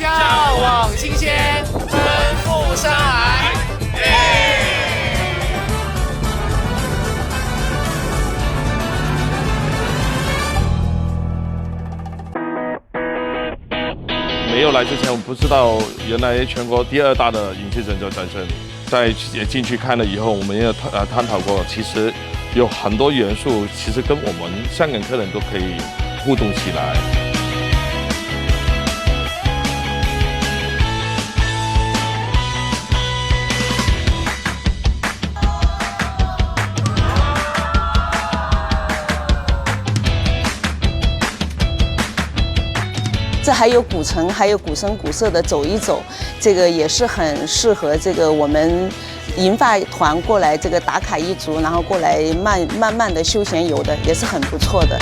向往新鲜，奔赴上海。没有来之前，我不知道原来全国第2大的引气诊就在这里。在进去看了以后，我们也探讨过，其实有很多元素，其实跟我们香港客人都可以互动起来。这还有古城，还有古色古色的走一走，这个也是很适合这个我们银发团过来这个打卡一族，然后过来慢慢的休闲游的，也是很不错的。